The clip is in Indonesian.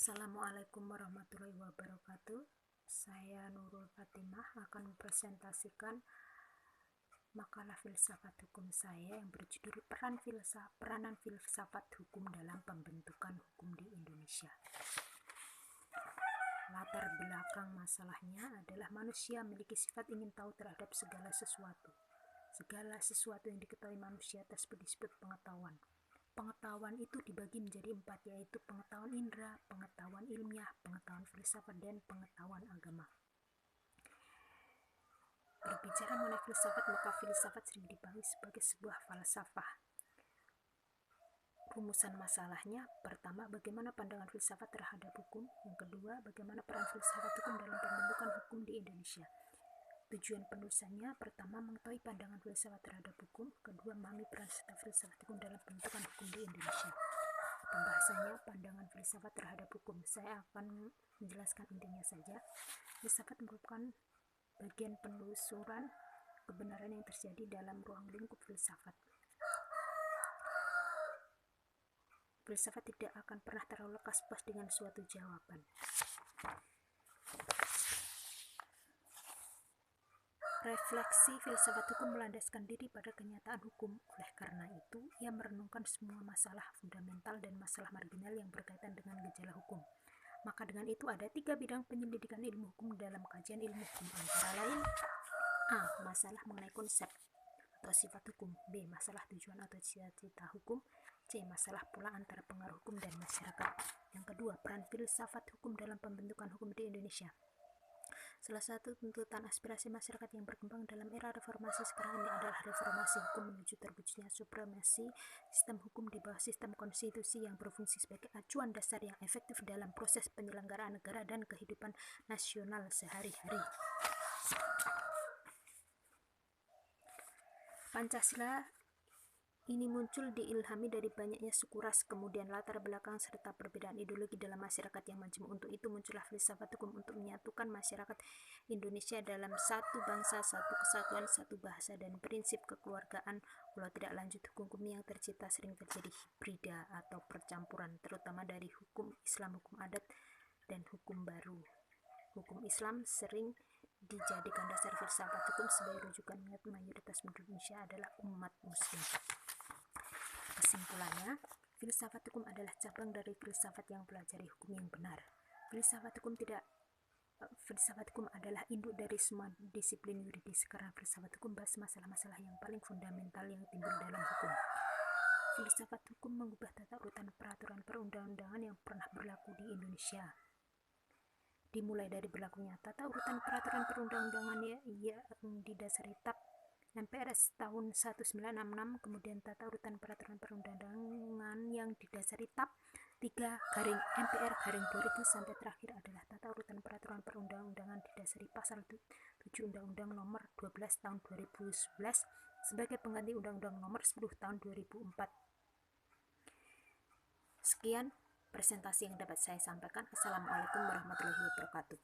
Assalamualaikum warahmatullahi wabarakatuh. Saya Nurul Fatimah akan mempresentasikan makalah filsafat hukum saya yang berjudul Peranan Filsafat Hukum dalam Pembentukan Hukum di Indonesia. Latar belakang masalahnya adalah manusia memiliki sifat ingin tahu terhadap segala sesuatu. Segala sesuatu yang diketahui manusia tersebut disebut pengetahuan. Pengetahuan itu dibagi menjadi 4, yaitu pengetahuan indera, pengetahuan ilmiah, pengetahuan filsafat, dan pengetahuan agama. Berbicara mengenai filsafat, maka filsafat sering dipahami sebagai sebuah falsafah. Rumusan masalahnya, pertama, bagaimana pandangan filsafat terhadap hukum. Yang kedua, bagaimana peran filsafat hukum dalam pembentukan hukum di Indonesia. Tujuan penulisannya, pertama, mengetahui pandangan filsafat terhadap hukum. Kedua, memahami peran serta filsafat hukum dalam pembentukan hukum di Indonesia. Pembahasannya, pandangan filsafat terhadap hukum. Saya akan menjelaskan intinya saja. Filsafat merupakan bagian penelusuran kebenaran yang terjadi dalam ruang lingkup filsafat. Filsafat tidak akan pernah terlalu lekas puas dengan suatu jawaban. Refleksi filsafat hukum melandaskan diri pada kenyataan hukum. Oleh karena itu, ia merenungkan semua masalah fundamental dan masalah marginal yang berkaitan dengan gejala hukum. Maka dengan itu ada 3 bidang penyelidikan ilmu hukum dalam kajian ilmu hukum, antara lain: A. Masalah mengenai konsep atau sifat hukum. B. Masalah tujuan atau cita-cita hukum. C. Masalah pola antara pengaruh hukum dan masyarakat. Yang kedua, peran filsafat hukum dalam pembentukan hukum di Indonesia. Salah satu tuntutan aspirasi masyarakat yang berkembang dalam era reformasi sekarang ini adalah reformasi hukum menuju terwujudnya supremasi sistem hukum di bawah sistem konstitusi yang berfungsi sebagai acuan dasar yang efektif dalam proses penyelenggaraan negara dan kehidupan nasional sehari-hari. Pancasila ini muncul diilhami dari banyaknya suku ras, kemudian latar belakang serta perbedaan ideologi dalam masyarakat yang majemuk. Untuk itu muncullah filsafat hukum untuk menyatukan masyarakat Indonesia dalam satu bangsa, satu kesatuan, satu bahasa, dan prinsip kekeluargaan. Walau tidak lanjut, hukum yang tercipta sering terjadi hibrida atau percampuran, terutama dari hukum Islam, hukum adat, dan hukum baru. Hukum Islam sering dijadikan dasar filsafat hukum sebagai rujukan mengingat mayoritas penduduk Indonesia adalah umat muslim. Kesimpulannya, filsafat hukum adalah cabang dari filsafat yang pelajari hukum yang benar. Filsafat hukum adalah induk dari semua disiplin yuridis, karena filsafat hukum bahas masalah-masalah yang paling fundamental yang timbul dalam hukum. Filsafat hukum mengubah tata urutan peraturan perundang-undangan yang pernah berlaku di Indonesia. Dimulai dari berlakunya tata urutan peraturan perundang-undangan yang didasari TAP MPRS tahun 1966, kemudian tata urutan peraturan perundang-undangan yang didasari TAP 3/MPR/2000, sampai terakhir adalah tata urutan peraturan perundang-undangan didasari pasal 7 Undang-Undang Nomor 12 Tahun 2011 sebagai pengganti Undang-Undang Nomor 10 Tahun 2004. Sekian presentasi yang dapat saya sampaikan. Assalamualaikum warahmatullahi wabarakatuh.